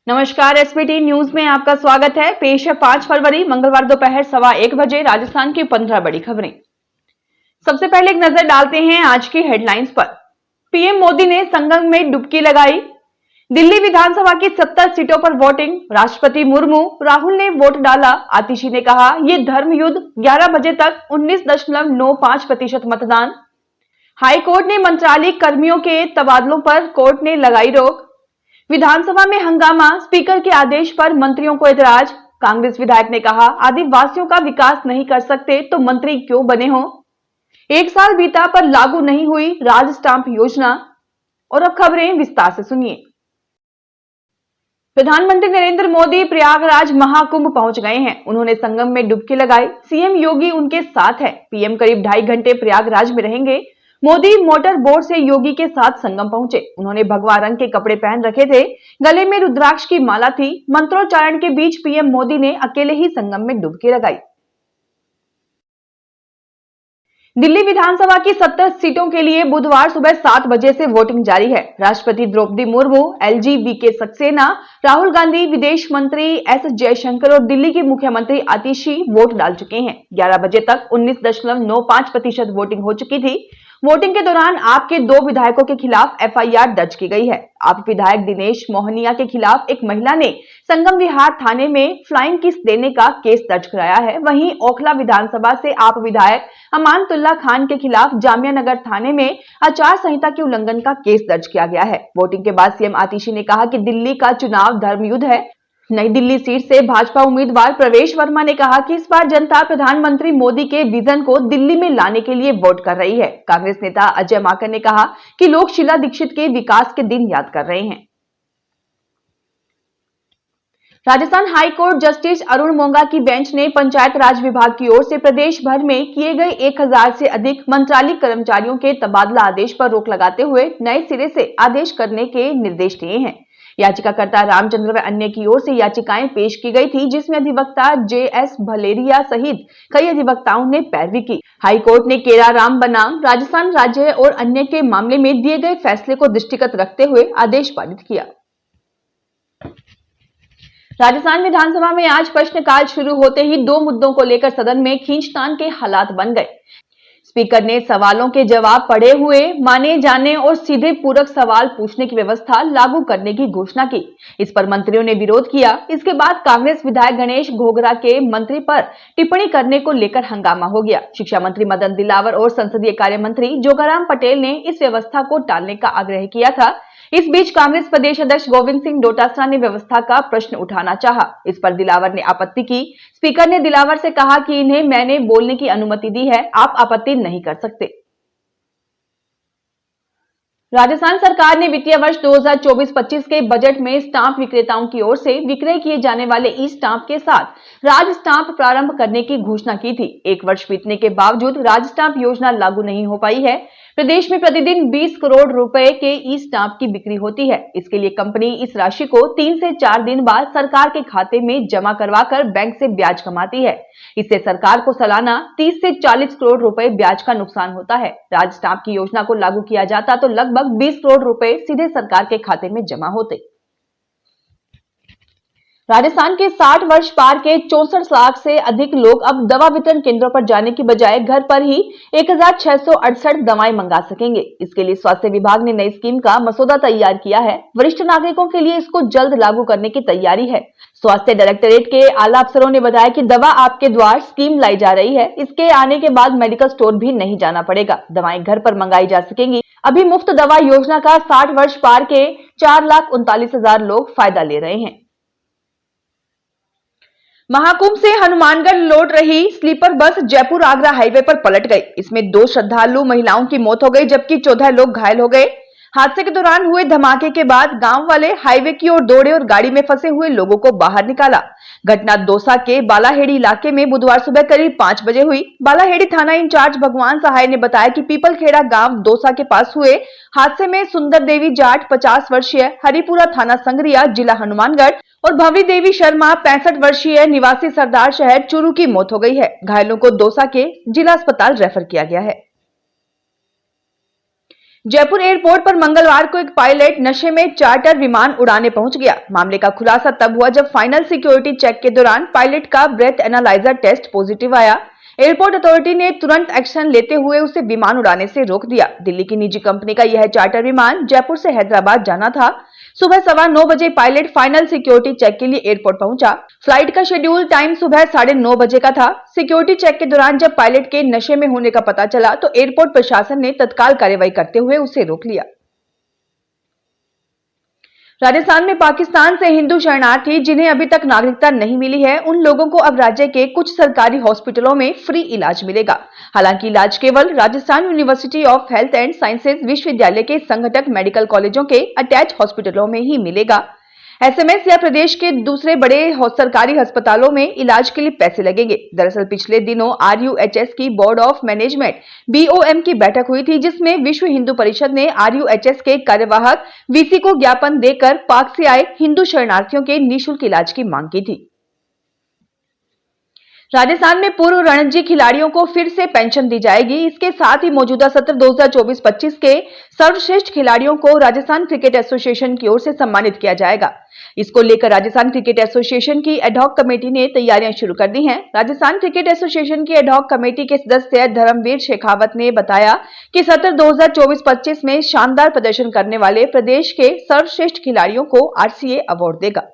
नमस्कार, SPT news में आपका स्वागत है। पेश है 5 फरवरी मंगलवार दोपहर 1:15 बजे राजस्थान की 15 बड़ी खबरें। सबसे पहले एक नजर डालते हैं आज की हेडलाइंस पर। पीएम मोदी ने संगम में डुबकी लगाई। दिल्ली विधानसभा की 70 सीटों पर वोटिंग। राष्ट्रपति मुर्मू, राहुल ने वोट डाला। आतिशी ने कहा, ये धर्म युद्ध। 11 बजे तक 19.95% मतदान। हाईकोर्ट ने मंत्रालय कर्मियों के तबादलों पर कोर्ट ने लगाई रोक। विधानसभा में हंगामा, स्पीकर के आदेश पर मंत्रियों को एतराज। कांग्रेस विधायक ने कहा, आदिवासियों का विकास नहीं कर सकते तो मंत्री क्यों बने हो। 1 साल बीता पर लागू नहीं हुई राज स्टाम्प योजना। और अब खबरें विस्तार से सुनिए। प्रधानमंत्री नरेंद्र मोदी प्रयागराज महाकुंभ पहुंच गए हैं। उन्होंने संगम में डुबकी लगाई। सीएम योगी उनके साथ है। पीएम करीब 2.5 घंटे प्रयागराज में रहेंगे। मोदी मोटर बोट से योगी के साथ संगम पहुंचे। उन्होंने भगवा रंग के कपड़े पहन रखे थे। गले में रुद्राक्ष की माला थी। मंत्रोच्चारण के बीच पीएम मोदी ने अकेले ही संगम में डुबकी लगाई। दिल्ली विधानसभा की 70 सीटों के लिए बुधवार सुबह 7 बजे से वोटिंग जारी है। राष्ट्रपति द्रौपदी मुर्मू, एलजी वीके सक्सेना, राहुल गांधी, विदेश मंत्री एस जयशंकर और दिल्ली की मुख्यमंत्री आतिशी वोट डाल चुके हैं। 11 बजे तक 19.95% वोटिंग हो चुकी थी। वोटिंग के दौरान आप के 2 विधायकों के खिलाफ एफआईआर दर्ज की गई है। आप विधायक दिनेश मोहनिया के खिलाफ एक महिला ने संगम विहार थाने में फ्लाइंग किस देने का केस दर्ज कराया है। वहीं ओखला विधानसभा से आप विधायक अमानतुल्ला खान के खिलाफ जामिया नगर थाने में आचार संहिता के उल्लंघन का केस दर्ज किया गया है। वोटिंग के बाद सीएम आतिशी ने कहा कि दिल्ली का चुनाव धर्मयुद्ध है। नई दिल्ली सीट से भाजपा उम्मीदवार प्रवेश वर्मा ने कहा कि इस बार जनता प्रधानमंत्री मोदी के विजन को दिल्ली में लाने के लिए वोट कर रही है। कांग्रेस नेता अजय माकन ने कहा कि लोग शीला दीक्षित के विकास के दिन याद कर रहे हैं। राजस्थान हाईकोर्ट जस्टिस अरुण मोंगा की बेंच ने पंचायत राज विभाग की ओर से प्रदेश भर में किए गए 1000 से अधिक मंत्रालय कर्मचारियों के तबादला आदेश पर रोक लगाते हुए नए सिरे से आदेश करने के निर्देश दिए हैं। याचिकाकर्ता रामचंद्र व अन्य की ओर से याचिकाएं पेश की गई थी, जिसमें अधिवक्ता जेएस भलेरिया सहित कई अधिवक्ताओं ने पैरवी की। हाईकोर्ट ने केराराम बनाम राजस्थान राज्य और अन्य के मामले में दिए गए फैसले को दृष्टिगत रखते हुए आदेश पारित किया। राजस्थान विधानसभा में आज प्रश्नकाल शुरू होते ही 2 मुद्दों को लेकर सदन में खींचतान के हालात बन गए। स्पीकर ने सवालों के जवाब पढ़े हुए माने जाने और सीधे पूरक सवाल पूछने की व्यवस्था लागू करने की घोषणा की। इस पर मंत्रियों ने विरोध किया। इसके बाद कांग्रेस विधायक गणेश घोगरा के मंत्री पर टिप्पणी करने को लेकर हंगामा हो गया। शिक्षा मंत्री मदन दिलावर और संसदीय कार्य मंत्री जोगाराम पटेल ने इस व्यवस्था को टालने का आग्रह किया था। इस बीच कांग्रेस प्रदेश अध्यक्ष गोविंद सिंह डोटासरा ने व्यवस्था का प्रश्न उठाना चाहा। इस पर दिलावर ने आपत्ति की। स्पीकर ने दिलावर से कहा कि इन्हें मैंने बोलने की अनुमति दी है, आप आपत्ति नहीं कर सकते। राजस्थान सरकार ने वित्तीय वर्ष 2024-25 के बजट में स्टाम्प विक्रेताओं की ओर से विक्रय किए जाने वाले ई स्टाम्प के साथ राज स्टाम्प प्रारंभ करने की घोषणा की थी। 1 वर्ष बीतने के बावजूद राज स्टाम्प योजना लागू नहीं हो पाई है। प्रदेश में प्रतिदिन 20 करोड़ रुपए के ई स्टाम्प की बिक्री होती है। इसके लिए कंपनी इस राशि को 3 से 4 दिन बाद सरकार के खाते में जमा करवाकर बैंक से ब्याज कमाती है। इससे सरकार को सालाना 30 से 40 करोड़ रुपए ब्याज का नुकसान होता है। राज स्टाम्प की योजना को लागू किया जाता तो लगभग 20 करोड़ रुपए सीधे सरकार के खाते में जमा होते। राजस्थान के 60 वर्ष पार के 64 लाख से अधिक लोग अब दवा वितरण केंद्रों पर जाने की बजाय घर पर ही 1668 दवाएं मंगा सकेंगे। इसके लिए स्वास्थ्य विभाग ने नई स्कीम का मसौदा तैयार किया है। वरिष्ठ नागरिकों के लिए इसको जल्द लागू करने की तैयारी है। स्वास्थ्य डायरेक्टरेट के आला अफसरों ने बताया कि दवा आपके द्वार स्कीम लाई जा रही है। इसके आने के बाद मेडिकल स्टोर भी नहीं जाना पड़ेगा। दवाएं घर पर मंगाई जा सकेंगी। अभी मुफ्त दवा योजना का 60 वर्ष पार के 4,39,000 लोग फायदा ले रहे हैं। महाकुंभ से हनुमानगढ़ लौट रही sleeper bus Jaipur Agra highway पर पलट गई। इसमें 2 श्रद्धालु महिलाओं की मौत हो गई, जबकि 14 लोग घायल हो गए। हादसे के दौरान हुए धमाके के बाद गांव वाले हाईवे की ओर दौड़े और गाड़ी में फंसे हुए लोगों को बाहर निकाला। घटना दौसा के बालाहेड़ी इलाके में बुधवार सुबह करीब 5 बजे हुई। बालाहेड़ी थाना इंचार्ज भगवान सहाय ने बताया कि पीपलखेड़ा गांव दौसा के पास हुए हादसे में सुंदर देवी जाट 50 वर्षीय, हरिपुरा थाना संगरिया जिला हनुमानगढ़ और भवी देवी शर्मा 65 वर्षीय निवासी सरदार शहर चूरू की मौत हो गई है। घायलों को दौसा के जिला अस्पताल रेफर किया गया है। जयपुर एयरपोर्ट पर मंगलवार को एक पायलट नशे में चार्टर विमान उड़ाने पहुंच गया। मामले का खुलासा तब हुआ जब फाइनल सिक्योरिटी चेक के दौरान पायलट का ब्रेथ एनालाइजर टेस्ट पॉजिटिव आया। एयरपोर्ट अथॉरिटी ने तुरंत एक्शन लेते हुए उसे विमान उड़ाने से रोक दिया। दिल्ली की निजी कंपनी का यह चार्टर विमान जयपुर से हैदराबाद जाना था। सुबह 9:15 बजे पायलट फाइनल सिक्योरिटी चेक के लिए एयरपोर्ट पहुंचा। फ्लाइट का शेड्यूल टाइम सुबह 9:30 बजे का था। सिक्योरिटी चेक के दौरान जब पायलट के नशे में होने का पता चला तो एयरपोर्ट प्रशासन ने तत्काल कार्रवाई करते हुए उसे रोक लिया। राजस्थान में पाकिस्तान से हिंदू शरणार्थी जिन्हें अभी तक नागरिकता नहीं मिली है, उन लोगों को अब राज्य के कुछ सरकारी हॉस्पिटलों में फ्री इलाज मिलेगा। हालांकि इलाज केवल Rajasthan university of health and sciences विश्वविद्यालय के संघटक मेडिकल कॉलेजों के अटैच हॉस्पिटलों में ही मिलेगा। एसएमएस या प्रदेश के दूसरे बड़े सरकारी अस्पतालों में इलाज के लिए पैसे लगेंगे। दरअसल पिछले दिनों आरयूएचएस की बोर्ड ऑफ मैनेजमेंट बीओएम की बैठक हुई थी, जिसमें विश्व हिंदू परिषद ने आरयूएचएस के कार्यवाहक वीसी को ज्ञापन देकर पाक से आए हिंदू शरणार्थियों के निःशुल्क इलाज की मांग की थी। राजस्थान में पूर्व रणजी खिलाड़ियों को फिर से पेंशन दी जाएगी। इसके साथ ही मौजूदा सत्र 2024-25 के सर्वश्रेष्ठ खिलाड़ियों को राजस्थान क्रिकेट एसोसिएशन की ओर से सम्मानित किया जाएगा। इसको लेकर राजस्थान क्रिकेट एसोसिएशन की एडहॉक कमेटी ने तैयारियां शुरू कर दी हैं। राजस्थान क्रिकेट एसोसिएशन की एडहॉक कमेटी के सदस्य धर्मवीर शेखावत ने बताया कि सत्र 2024-25 में शानदार प्रदर्शन करने वाले प्रदेश के सर्वश्रेष्ठ खिलाड़ियों को आरसीए अवार्ड देगा।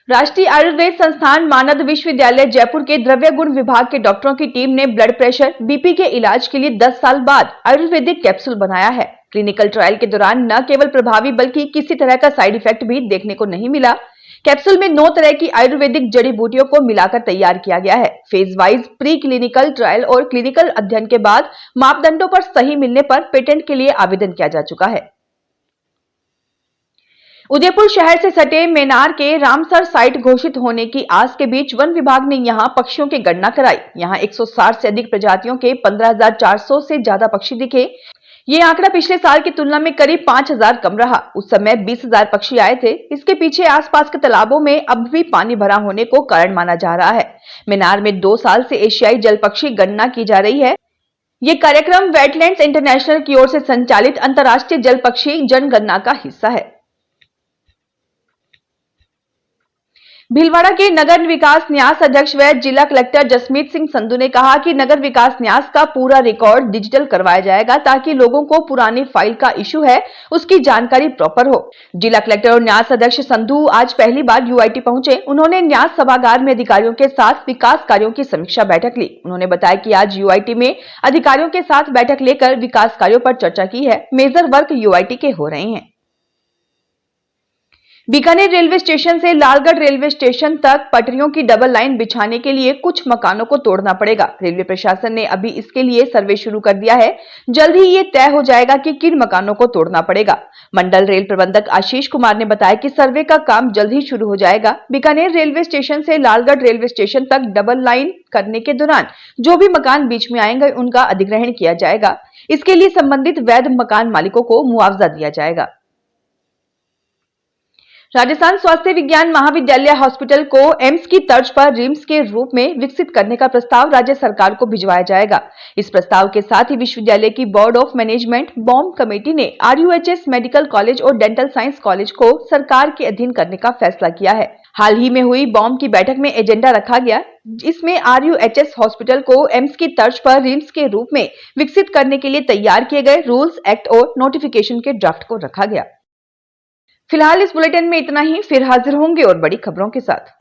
राष्ट्रीय आयुर्वेद संस्थान मानद विश्वविद्यालय जयपुर के द्रव्य गुण विभाग के डॉक्टरों की टीम ने ब्लड प्रेशर, बीपी के इलाज के लिए 10 साल बाद आयुर्वेदिक कैप्सूल बनाया है। क्लिनिकल ट्रायल के दौरान न केवल प्रभावी बल्कि किसी तरह का साइड इफेक्ट भी देखने को नहीं मिला। कैप्सूल में 9 तरह की आयुर्वेदिक जड़ी बूटियों को मिलाकर तैयार किया गया है। Phase wise pre clinical trial और क्लिनिकल अध्ययन के बाद मापदंडों पर सही मिलने पर पेटेंट के लिए आवेदन किया जा चुका है। उदयपुर शहर से सटे मेनार के रामसर साइट घोषित होने की आस के बीच वन विभाग ने यहां पक्षियों की गणना कराई। यहां 160 से अधिक प्रजातियों के 15,400 से ज्यादा पक्षी दिखे। ये आंकड़ा पिछले साल की तुलना में करीब 5,000 कम रहा। उस समय 20,000 पक्षी आए थे। इसके पीछे आसपास के तालाबों में अब भी पानी भरा होने को कारण माना जा रहा है। मेनार में 2 साल से एशियाई जल पक्षी गणना की जा रही है। ये कार्यक्रम वेटलैंड्स इंटरनेशनल की ओर से संचालित अंतर्राष्ट्रीय जल पक्षी जनगणना का हिस्सा है। भीलवाड़ा के नगर विकास न्यास अध्यक्ष व जिला कलेक्टर जसमीत सिंह संधू ने कहा कि नगर विकास न्यास का पूरा रिकॉर्ड डिजिटल करवाया जाएगा ताकि लोगों को पुरानी फाइल का इशू है उसकी जानकारी प्रॉपर हो। जिला कलेक्टर और न्यास अध्यक्ष संधू आज पहली बार यूआईटी पहुंचे। उन्होंने न्यास सभागार में अधिकारियों के साथ विकास कार्यों की समीक्षा बैठक ली। उन्होंने बताया कि आज यूआईटी में अधिकारियों के साथ बैठक लेकर विकास कार्यों पर चर्चा की है। मेजर वर्क यूआईटी के हो रहे हैं। बीकानेर रेलवे स्टेशन से लालगढ़ रेलवे स्टेशन तक पटरियों की डबल लाइन बिछाने के लिए कुछ मकानों को तोड़ना पड़ेगा। रेलवे प्रशासन ने अभी इसके लिए सर्वे शुरू कर दिया है। जल्द ही ये तय हो जाएगा कि किन मकानों को तोड़ना पड़ेगा। मंडल रेल प्रबंधक आशीष कुमार ने बताया कि सर्वे का काम जल्द ही शुरू हो जाएगा। बीकानेर रेलवे स्टेशन से लालगढ़ रेलवे स्टेशन तक डबल लाइन करने के दौरान जो भी मकान बीच में आएंगे उनका अधिग्रहण किया जाएगा। इसके लिए संबंधित वैध मकान मालिकों को मुआवजा दिया जाएगा। राजस्थान स्वास्थ्य विज्ञान महाविद्यालय हॉस्पिटल को एम्स की तर्ज पर रिम्स के रूप में विकसित करने का प्रस्ताव राज्य सरकार को भिजवाया जाएगा। इस प्रस्ताव के साथ ही विश्वविद्यालय की board of management BoM committee ने आरयूएचएस मेडिकल कॉलेज और डेंटल साइंस कॉलेज को सरकार के अधीन करने का फैसला किया है। हाल ही में हुई बॉम की बैठक में एजेंडा रखा गया, इसमें आरयूएचएस हॉस्पिटल को एम्स की तर्ज पर रिम्स के रूप में विकसित करने के लिए तैयार किए गए रूल्स, एक्ट और नोटिफिकेशन के ड्राफ्ट को रखा गया। फिलहाल इस बुलेटिन में इतना ही। फिर हाजिर होंगे और बड़ी खबरों के साथ।